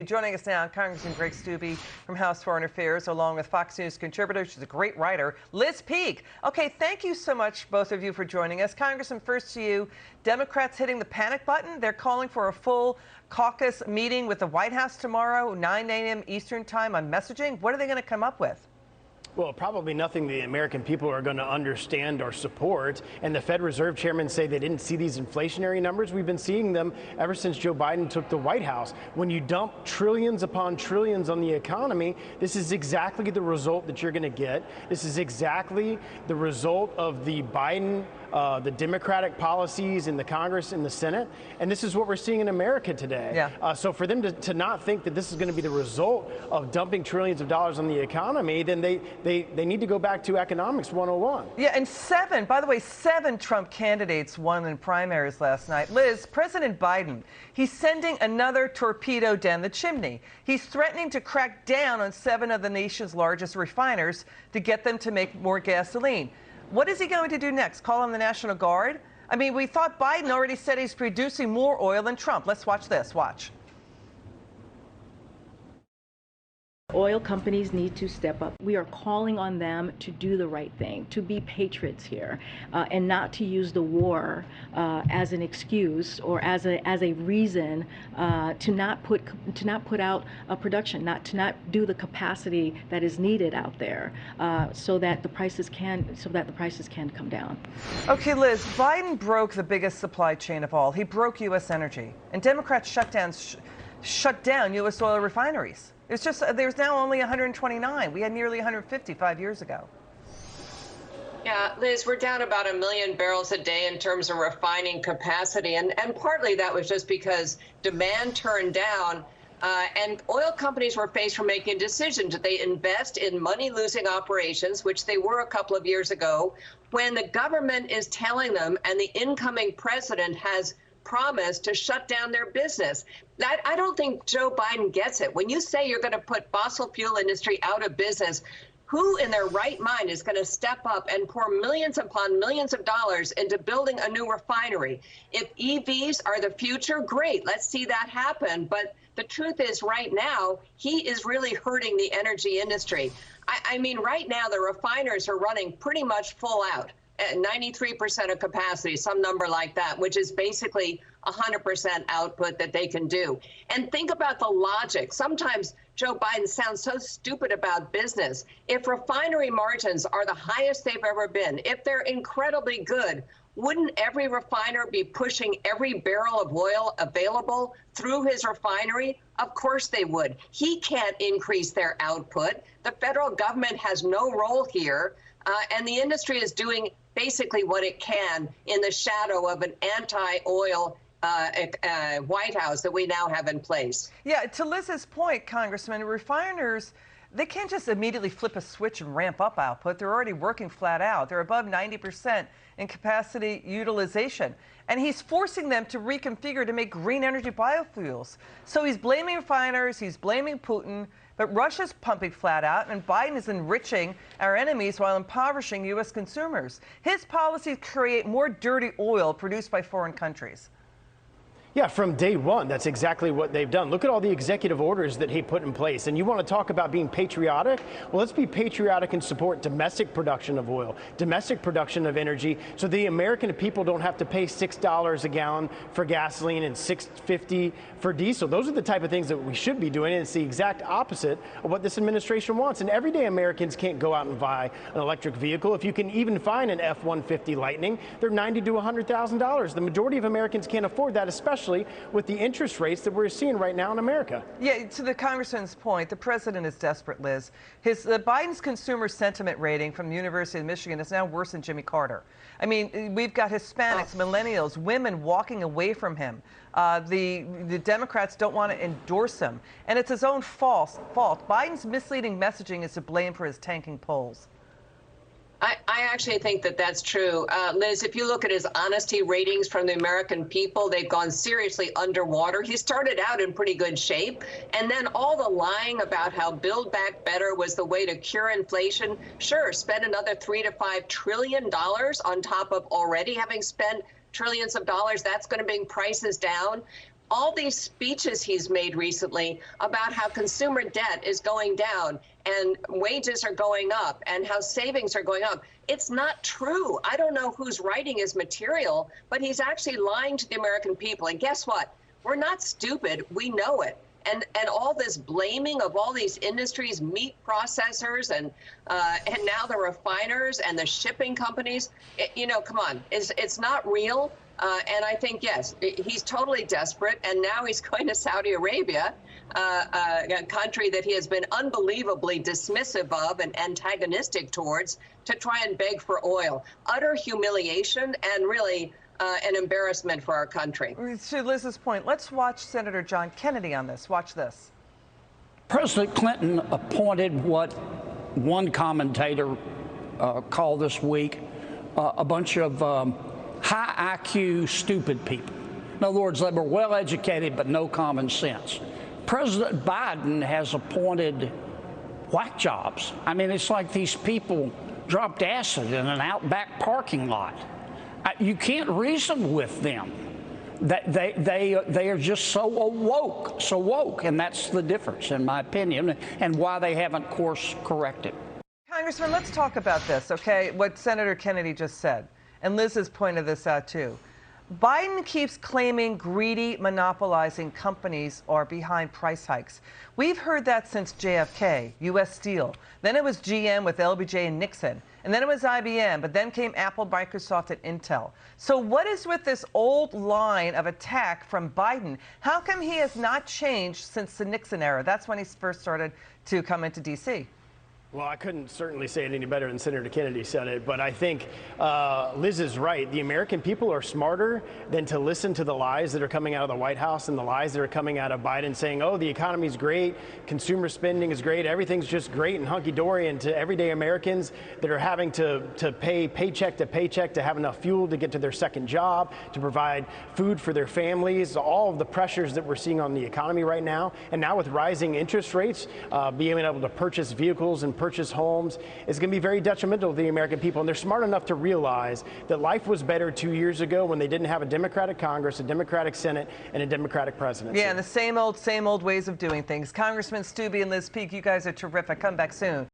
Joining us now, Congressman Greg Steube from House Foreign Affairs, along with Fox News contributor, she's a great writer, Liz Peek. Okay, thank you so much, both of you, for joining us. Congressman, first to you. Democrats hitting the panic button. They're calling for a full caucus meeting with the White House tomorrow, 9 a.m. Eastern time on messaging. What are they going to come up with? Well, probably nothing the American people are going to understand or support. And the Fed Reserve chairman say they didn't see these inflationary numbers. We've been seeing them ever since Joe Biden took the White House. When you dump trillions upon trillions on the economy, this is exactly the result that you're going to get. This is exactly the result of the Biden, the Democratic policies in the Congress and the Senate. And this is what we're seeing in America today. Yeah. So for them to not think that this is going to be the result of dumping trillions of dollars on the economy, then they need to go back to economics 101. Yeah, and by the way, seven Trump candidates won in primaries last night. Liz, President Biden, he's sending another torpedo down the chimney. He's threatening to crack down on 7 of the nation's largest refiners to get them to make more gasoline. What is he going to do next? Call on the National Guard? I mean, we thought Biden already said he's producing more oil than Trump. Let's watch this. Watch. Oil companies need to step up. We are calling on them to do the right thing, to be patriots here, and not to use the war as an excuse or as a reason to not put out a production, to not do the capacity that is needed out there, so that the prices can come down. Okay, Liz, Biden broke the biggest supply chain of all. He broke U.S. energy, and Democrats shut down U.S. oil refineries. It's just there's now only 129. We had nearly 150 5 years ago. Yeah, Liz, we're down about 1 million barrels a day in terms of refining capacity. And partly that was just because demand turned down and oil companies were faced with making a decision. Did they invest in money-losing operations, which they were a couple of years ago, when the government is telling them and the incoming president has promised to shut down their business? I don't think Joe Biden gets it. When you say you're going to put fossil fuel industry out of business, who in their right mind is going to step up and pour millions upon millions of dollars into building a new refinery? If EVs are the future, great, let's see that happen. But the truth is, right now, he is really hurting the energy industry. I mean, right now, the refiners are running pretty much full out. 93% of capacity, some number like that, which is basically 100% output that they can do. And think about the logic. Sometimes Joe Biden sounds so stupid about business. If refinery margins are the highest they've ever been, if they're incredibly good, wouldn't every refiner be pushing every barrel of oil available through his refinery? Of course they would. He can't increase their output. The federal government has no role here. And the industry is doing basically what it can in the shadow of an anti-oil White House that we now have in place. Yeah, to Liz's point, Congressman, refiners, they can't just immediately flip a switch and ramp up output. They're already working flat out. They're above 90% in capacity utilization. And he's forcing them to reconfigure to make green energy biofuels. So he's blaming refiners, he's blaming Putin, but Russia's pumping flat out, and Biden is enriching our enemies while impoverishing U.S. consumers. His policies create more dirty oil produced by foreign countries. Yeah, from day one, that's exactly what they've done. Look at all the executive orders that he put in place. And you want to talk about being patriotic? Well, let's be patriotic and support domestic production of oil, domestic production of energy, so the American people don't have to pay $6 a gallon for gasoline and $6.50 for diesel. Those are the type of things that we should be doing, and it's the exact opposite of what this administration wants. And everyday Americans can't go out and buy an electric vehicle. If you can even find an F-150 Lightning, they're $90,000 to $100,000. The majority of Americans can't afford that, especially with the interest rates that we're seeing right now in America. Yeah, to the congressman's point, the president is desperate, Liz. Biden's consumer sentiment rating from the University of Michigan is now worse than Jimmy Carter. I mean, we've got Hispanics, millennials, women walking away from him. The Democrats don't want to endorse him. And it's his own fault. Biden's misleading messaging is to blame for his tanking polls. I actually think that that's true. Liz, if you look at his honesty ratings from the American people, they've gone seriously underwater. He started out in pretty good shape. And then all the lying about how Build Back Better was the way to cure inflation. Sure, spend another $3 to $5 trillion on top of already having spent trillions of dollars. That's going to bring prices down. all these speeches he's made recently about how consumer debt is going down and wages are going up and how savings are going up. It's not true. I don't know who's writing his material, but he's actually lying to the American people. And guess what? We're not stupid. We know it. And all this blaming of all these industries, meat processors, and now the refiners and the shipping companies, come on, it's not real. And I think, yes, he's totally desperate. And now he's going to Saudi Arabia, a country that he has been unbelievably dismissive of and antagonistic towards, to try and beg for oil. Utter humiliation and really an embarrassment for our country. To Liz's point, let's watch Senator John Kennedy on this. Watch this. President Clinton appointed what one commentator called this week a bunch of high IQ, stupid people. In other words, they were well educated but no common sense. President Biden has appointed whack jobs. I mean, it's like these people dropped acid in an Outback parking lot. You can't reason with them. They are just so woke, and that's the difference, in my opinion, and why they haven't course corrected. Congressman, let's talk about this, okay? What Senator Kennedy just said, and Liz has pointed this out too. Biden keeps claiming greedy, monopolizing companies are behind price hikes. We've heard that since JFK, U.S. Steel. Then it was GM with LBJ and Nixon. And then it was IBM, but then came Apple, Microsoft, and Intel. So what is with this old line of attack from Biden? How come he has not changed since the Nixon era? That's when he first started to come into D.C. Well, I couldn't certainly say it any better than Senator Kennedy said it, but I think Liz is right. The American people are smarter than to listen to the lies that are coming out of the White House and the lies that are coming out of Biden saying, oh, the economy's great, consumer spending is great, everything's just great and hunky-dory, and to everyday Americans that are having to pay paycheck to paycheck to have enough fuel to get to their second job, to provide food for their families, all of the pressures that we're seeing on the economy right now. And now with rising interest rates, being able to purchase vehicles and purchase homes is going to be very detrimental to the American people. And they're smart enough to realize that life was better 2 years ago when they didn't have a Democratic Congress, a Democratic Senate, and a Democratic presidency. Yeah, and the same old ways of doing things. Congressman Steube and Liz Peek, you guys are terrific. Come back soon.